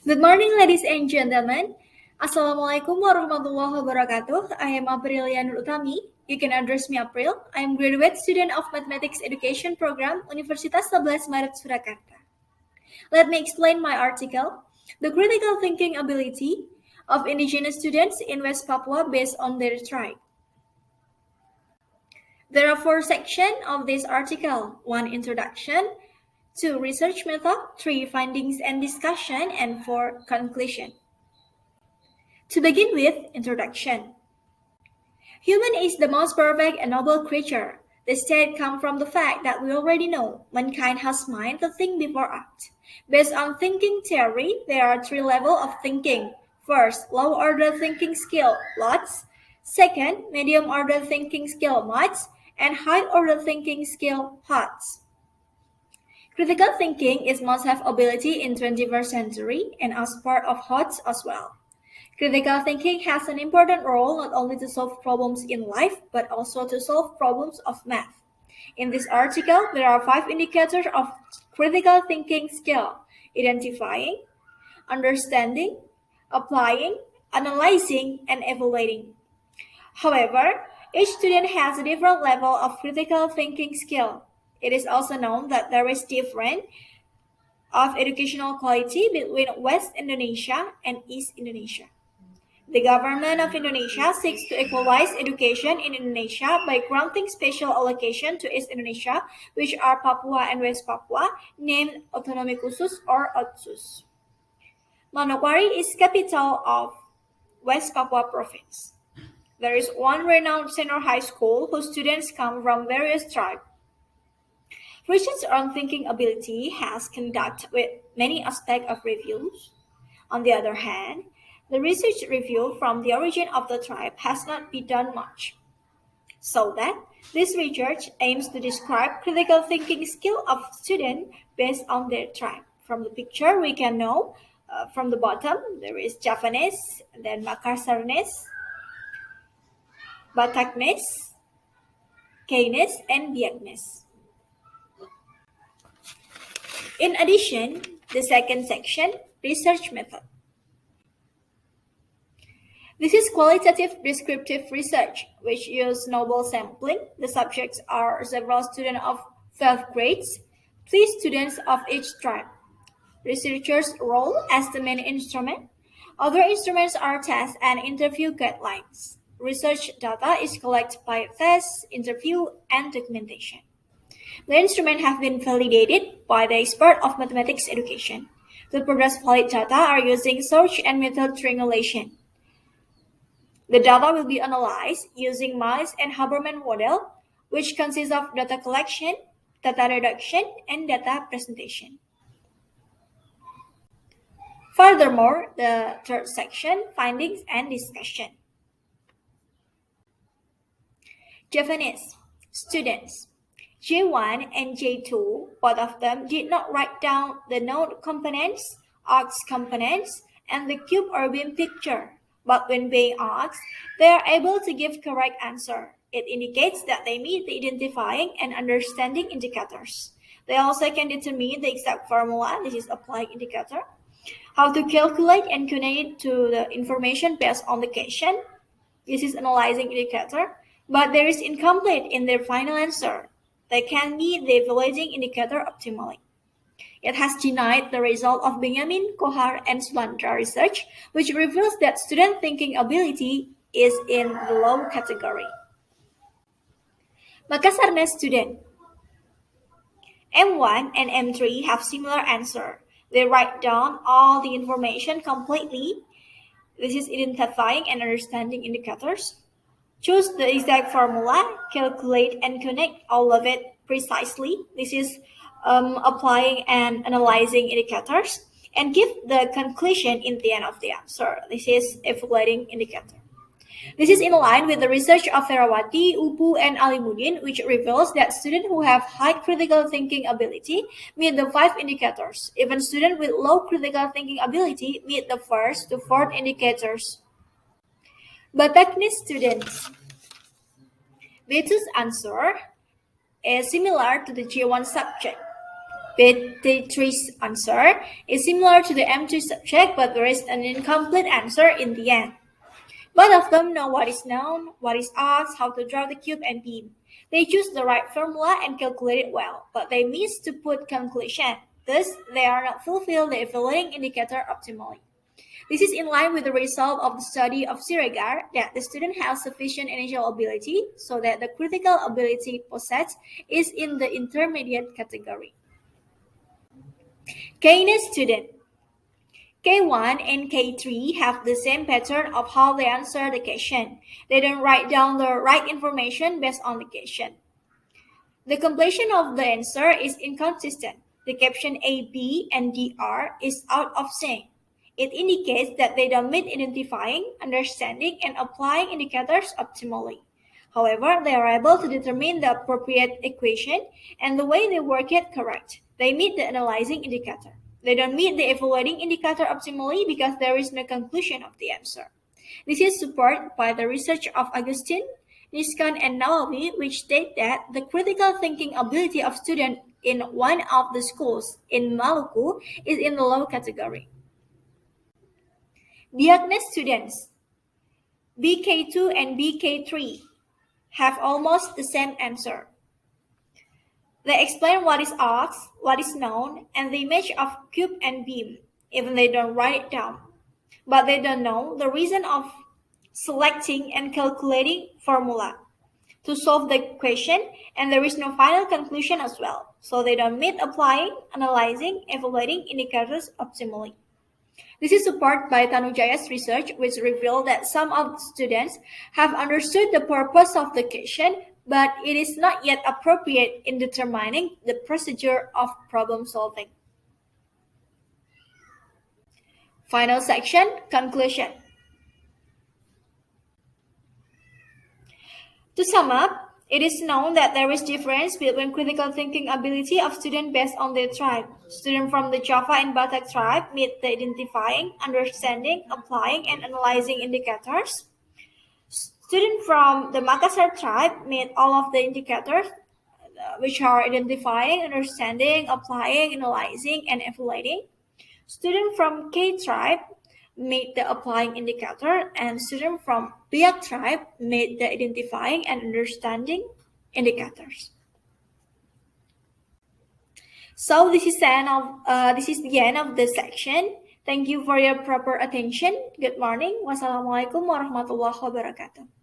Good morning, ladies and gentlemen. Assalamualaikum warahmatullahi wabarakatuh. I am Aprilia Utami. You can address me April. I am graduate student of Mathematics Education Program, Universitas Sebelas Maret, Surakarta. Let me explain my article, The Critical Thinking Ability of Indigenous Students in West Papua based on their tribe. There are 4 sections of this article. 1. Introduction, 2. Research method, 3. Findings and discussion, and 4. Conclusion. To begin with, introduction. Human is the most perfect and noble creature. This state comes from the fact that we already know mankind has mind to think before act. Based on thinking theory, there are 3 levels of thinking. First, low-order thinking skill, lots. Second, medium-order thinking skill, much. And high-order thinking skill, HOTS. Critical thinking is must-have ability in 21st century and as part of HOTS as well. Critical thinking has an important role not only to solve problems in life, but also to solve problems of math. In this article, there are 5 indicators of critical thinking skill: identifying, understanding, applying, analyzing, and evaluating. However, each student has a different level of critical thinking skill. It is also known that there is difference of educational quality between West Indonesia and East Indonesia. The government of Indonesia seeks to equalize education in Indonesia by granting special allocation to East Indonesia, which are Papua and West Papua, named Otonomi Khusus or Otsus. Manokwari is capital of West Papua province. There is one renowned senior high school whose students come from various tribes. Research on thinking ability has conducted with many aspects of reviews. On the other hand, the research review from the origin of the tribe has not been done much. So that this research aims to describe critical thinking skill of students based on their tribe. From the picture, we can know from the bottom there is Javanese, then Makassarnese, Bataknese, Cainese, and Biaknese. In addition, the second section, research method. This is qualitative descriptive research, which uses snowball sampling. The subjects are several students of 12 grades, 3 students of each tribe. Researchers' role as the main instrument. Other instruments are tests and interview guidelines. Research data is collected by tests, interview, and documentation. The instruments have been validated by the expert of mathematics education. To produce valid data are using search and method triangulation. The data will be analyzed using Miles and Hubberman model, which consists of data collection, data reduction, and data presentation. Furthermore, the third section, findings and discussion. Javanese students. J1 and J2, both of them did not write down the node components, arcs components, and the cube or beam picture. But when being asked, they are able to give correct answer. It indicates that they meet the identifying and understanding indicators. They also can determine the exact formula, this is applying indicator, how to calculate and connect it to the information based on the question, this is analyzing indicator, but there is incomplete in their final answer. They can meet the evaluating indicator optimally. It has denied the result of Benjamin, Kohar, and Sulandra research, which reveals that student thinking ability is in the low category. Makassarnese student. M1 and M3 have similar answer. They write down all the information completely. This is identifying and understanding indicators. Choose the exact formula, calculate and connect all of it precisely. This is applying and analyzing indicators, and give the conclusion in the end of the answer. This is evaluating indicator. This is in line with the research of Ferawati, Upu, and Alimuddin, which reveals that students who have high critical thinking ability meet the 5 indicators. Even students with low critical thinking ability meet the 1st to 4th indicators. Bataknese students. B2's answer is similar to the J1 subject. B3's answer is similar to the M2 subject, but there is an incomplete answer in the end. Both of them know what is known, what is asked, how to draw the cube and beam. They choose the right formula and calculate it well, but they miss to put conclusion. Thus, they are not fulfill the evaluating indicator optimally. This is in line with the result of the study of Siregar that the student has sufficient initial ability so that the critical ability possessed is in the intermediate category. K student. K1 and K3 have the same pattern of how they answer the question. They don't write down the right information based on the question. The completion of the answer is inconsistent. The caption A, B, and DR is out of sync. It indicates that they don't meet identifying, understanding, and applying indicators optimally. However, they are able to determine the appropriate equation and the way they work it correct. They meet the analyzing indicator. They don't meet the evaluating indicator optimally because there is no conclusion of the answer. This is supported by the research of Agustin, Niskan, and Nawawi, which state that the critical thinking ability of students in one of the schools in Maluku is in the low category. Biak students, BK2 and BK3, have almost the same answer. They explain what is asked, what is known, and the image of cube and beam, even they don't write it down. But they don't know the reason of selecting and calculating formula to solve the question, and there is no final conclusion as well. So they don't meet applying, analyzing, evaluating indicators optimally. This is supported by Tanujaya's research, which revealed that some of the students have understood the purpose of the question, but it is not yet appropriate in determining the procedure of problem solving. Final section, conclusion. To sum up, it is known that there is difference between critical thinking ability of students based on their tribe. Students from the Java and Batak tribe meet the identifying, understanding, applying, and analyzing indicators. Students from the Makassar tribe meet all of the indicators, which are identifying, understanding, applying, analyzing, and evaluating. Students from K tribe meet the applying indicator, and students from Biak tribe meet the identifying and understanding indicators. So this is the end of the section. Thank you for your proper attention. Good morning. Wassalamualaikum warahmatullahi wabarakatuh.